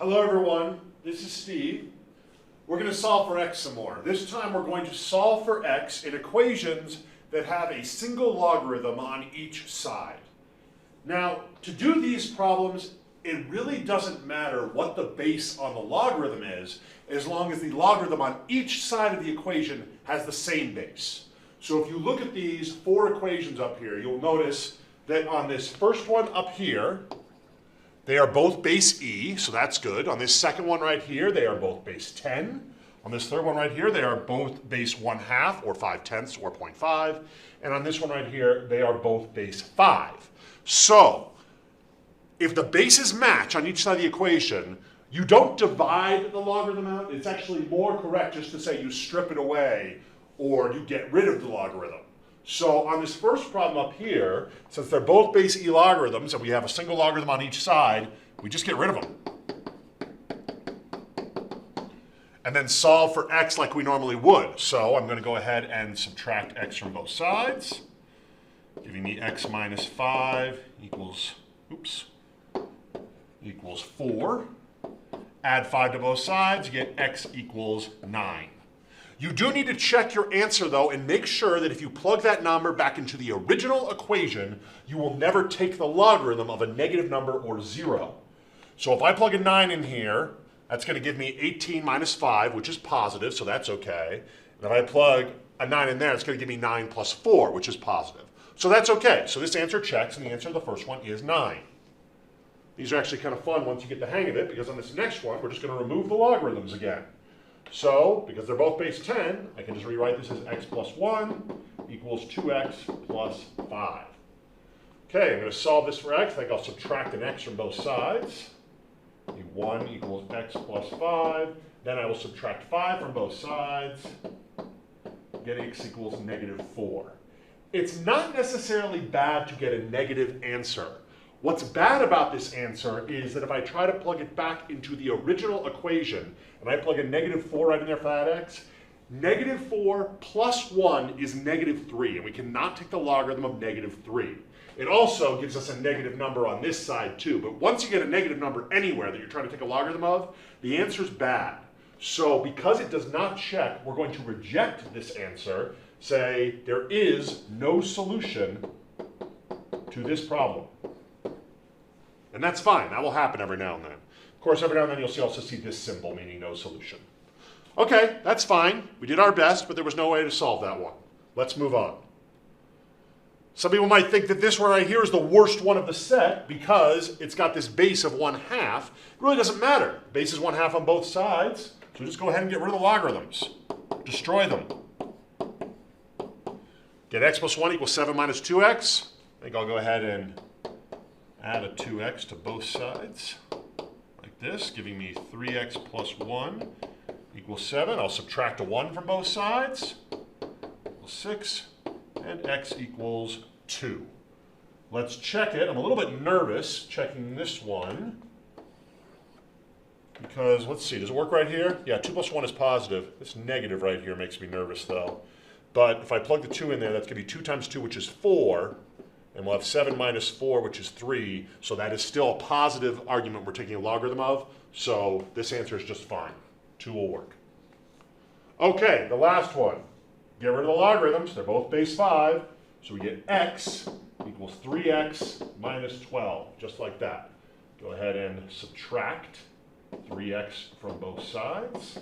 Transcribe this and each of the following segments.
Hello everyone, this is Steve. We're going to solve for x some more. This time we're going to solve for x in equations that have a single logarithm on each side. Now, to do these problems, it really doesn't matter what the base on the logarithm is, as long as the logarithm on each side of the equation has the same base. So if you look at these four equations up here, you'll notice that on this first one up here, they are both base e, so that's good. On this second one right here, they are both base 10. On this third one right here, they are both base 1/2 or 5/10 or 0.5. And on this one right here, they are both base 5. So if the bases match on each side of the equation, you don't divide the logarithm out. It's actually more correct just to say you strip it away or you get rid of the logarithm. So on this first problem up here, since they're both base e logarithms and we have a single logarithm on each side, we just get rid of them. And then solve for x like we normally would. So I'm going to go ahead and subtract x from both sides, giving me x minus 5 equals 4. Add 5 to both sides, you get x equals 9. You do need to check your answer though and make sure that if you plug that number back into the original equation, you will never take the logarithm of a negative number or 0. So if I plug a 9 in here, that's going to give me 18 minus 5, which is positive, so that's okay. And if I plug a 9 in there, it's going to give me 9 plus 4, which is positive. So that's okay. So this answer checks, and the answer to the first one is 9. These are actually kind of fun once you get the hang of it, because on this next one, we're just going to remove the logarithms again. So, because they're both base 10, I can just rewrite this as x plus 1 equals 2x plus 5. Okay, I'm going to solve this for x. I think I'll subtract an x from both sides. The 1 equals x plus 5. Then I will subtract 5 from both sides. Get x equals negative 4. It's not necessarily bad to get a negative answer. What's bad about this answer is that if I try to plug it back into the original equation, and I plug a negative 4 right in there for that x, negative 4 plus 1 is negative 3, and we cannot take the logarithm of negative 3. It also gives us a negative number on this side too, but once you get a negative number anywhere that you're trying to take a logarithm of, the answer is bad. So because it does not check, we're going to reject this answer, say there is no solution to this problem. And that's fine, that will happen every now and then. Of course, every now and then you'll also see this symbol, meaning no solution. Okay, that's fine. We did our best, but there was no way to solve that one. Let's move on. Some people might think that this one right here is the worst one of the set because it's got this base of 1/2. It really doesn't matter. Base is 1/2 on both sides, so just go ahead and get rid of the logarithms. Destroy them. Get x plus 1 equals 7 minus 2x. I think I'll go ahead and add a 2x to both sides, like this, giving me 3x plus 1 equals 7. I'll subtract a 1 from both sides, equals 6, and x equals 2. Let's check it. I'm a little bit nervous checking this one, because, let's see, does it work right here? Yeah, 2 plus 1 is positive. This negative right here makes me nervous, though. But if I plug the 2 in there, that's going to be 2 times 2, which is 4. And we'll have 7 minus 4, which is 3. So that is still a positive argument we're taking a logarithm of. So this answer is just fine. 2 will work. Okay, the last one. Get rid of the logarithms. They're both base 5. So we get x equals 3x minus 12, just like that. Go ahead and subtract 3x from both sides.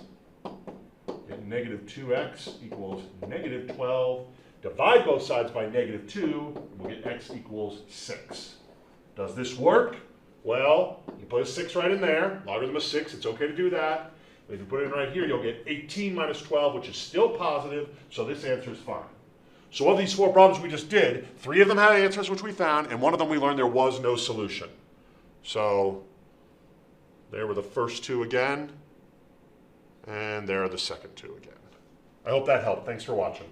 Get negative 2x equals negative 12. Divide both sides by negative 2, and we'll get x equals 6. Does this work? Well, you put a 6 right in there. Logarithm of 6, it's okay to do that. But if you put it in right here, you'll get 18 minus 12, which is still positive, so this answer is fine. So of these 4 problems we just did, 3 of them had answers which we found, and 1 of them we learned there was no solution. So there were the first 2 again, and there are the second 2 again. I hope that helped. Thanks for watching.